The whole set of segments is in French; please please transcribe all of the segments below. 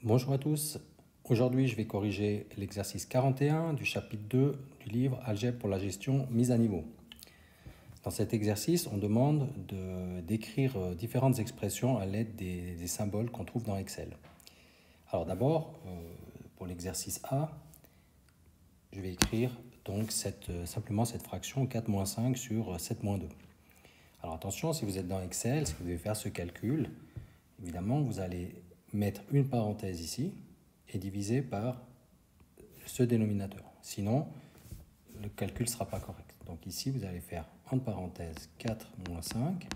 Bonjour à tous. Aujourd'hui, je vais corriger l'exercice 41 du chapitre 2 du livre Algèbre pour la gestion mise à niveau. Dans cet exercice, on demande d'écrire différentes expressions à l'aide des symboles qu'on trouve dans Excel. Alors d'abord, pour l'exercice A, je vais écrire donc simplement cette fraction 4 moins 5 sur 7 moins 2. Alors attention, si vous êtes dans Excel, si vous devez faire ce calcul, évidemment, vous allez mettre une parenthèse ici et diviser par ce dénominateur. Sinon, le calcul ne sera pas correct. Donc ici, vous allez faire entre parenthèses 4 moins 5,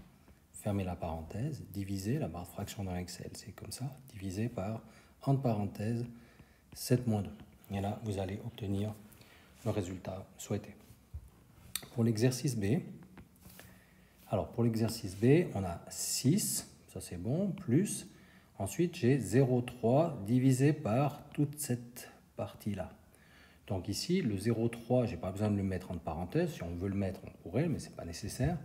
fermer la parenthèse, diviser la barre de fraction dans Excel. C'est comme ça, divisé par entre parenthèses 7 moins 2. Et là, vous allez obtenir le résultat souhaité. Pour l'exercice B, on a 6, ça c'est bon, plus, ensuite j'ai 0,3 divisé par toute cette partie-là. Donc ici, le 0,3, je n'ai pas besoin de le mettre entre parenthèses. Si on veut le mettre, on pourrait, mais ce n'est pas nécessaire.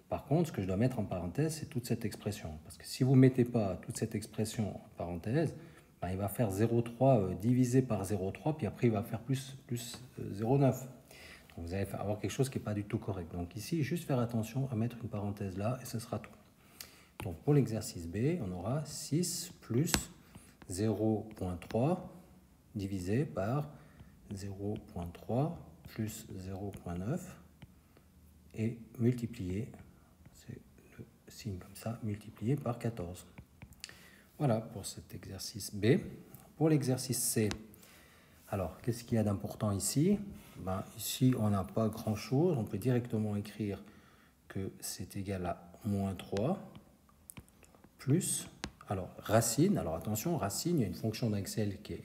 Par contre, ce que je dois mettre en parenthèse, c'est toute cette expression. Parce que si vous ne mettez pas toute cette expression en parenthèse, ben, il va faire 0,3 divisé par 0,3, puis après il va faire plus 0,9. Vous allez avoir quelque chose qui n'est pas du tout correct. Donc ici, juste faire attention à mettre une parenthèse là, et ce sera tout. Donc pour l'exercice B, on aura 6 plus 0,3 divisé par 0,3 plus 0,9 et multiplié, c'est le signe comme ça, multiplié par 14. Voilà pour cet exercice B. Pour l'exercice C, alors qu'est-ce qu'il y a d'important ici? Ici, on n'a pas grand-chose. On peut directement écrire que c'est égal à moins 3 plus, alors racine, alors attention, racine, il y a une fonction d'Excel qui est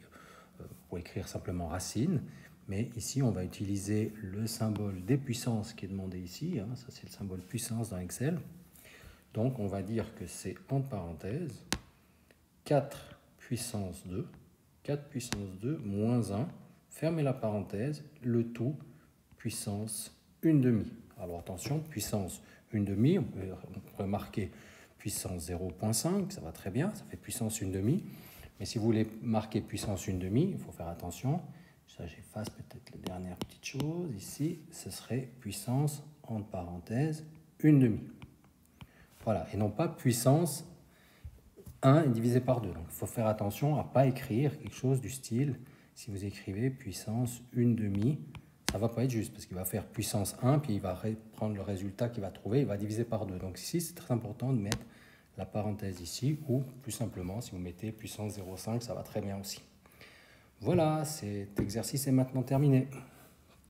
pour écrire simplement racine, mais ici on va utiliser le symbole des puissances qui est demandé ici, ça c'est le symbole puissance dans Excel. Donc on va dire que c'est entre parenthèses 4 puissance 2, 4 puissance 2 moins 1, fermez la parenthèse, le tout puissance 1 demi. Alors attention, puissance 1 demi, on pourrait marquer puissance 0,5, ça va très bien, ça fait puissance 1 demi. Mais si vous voulez marquer puissance 1 demi, il faut faire attention. Ça, j'efface peut-être les dernières petites choses. Ici, ce serait puissance, entre parenthèses, 1 demi. Voilà, et non pas puissance 1 divisé par 2. Donc, il faut faire attention à ne pas écrire quelque chose du style, si vous écrivez puissance 1 demi, ça ne va pas être juste, parce qu'il va faire puissance 1, puis il va prendre le résultat qu'il va trouver, il va diviser par 2. Donc ici, c'est très important de mettre la parenthèse ici, ou plus simplement, si vous mettez puissance 0,5, ça va très bien aussi. Voilà, cet exercice est maintenant terminé.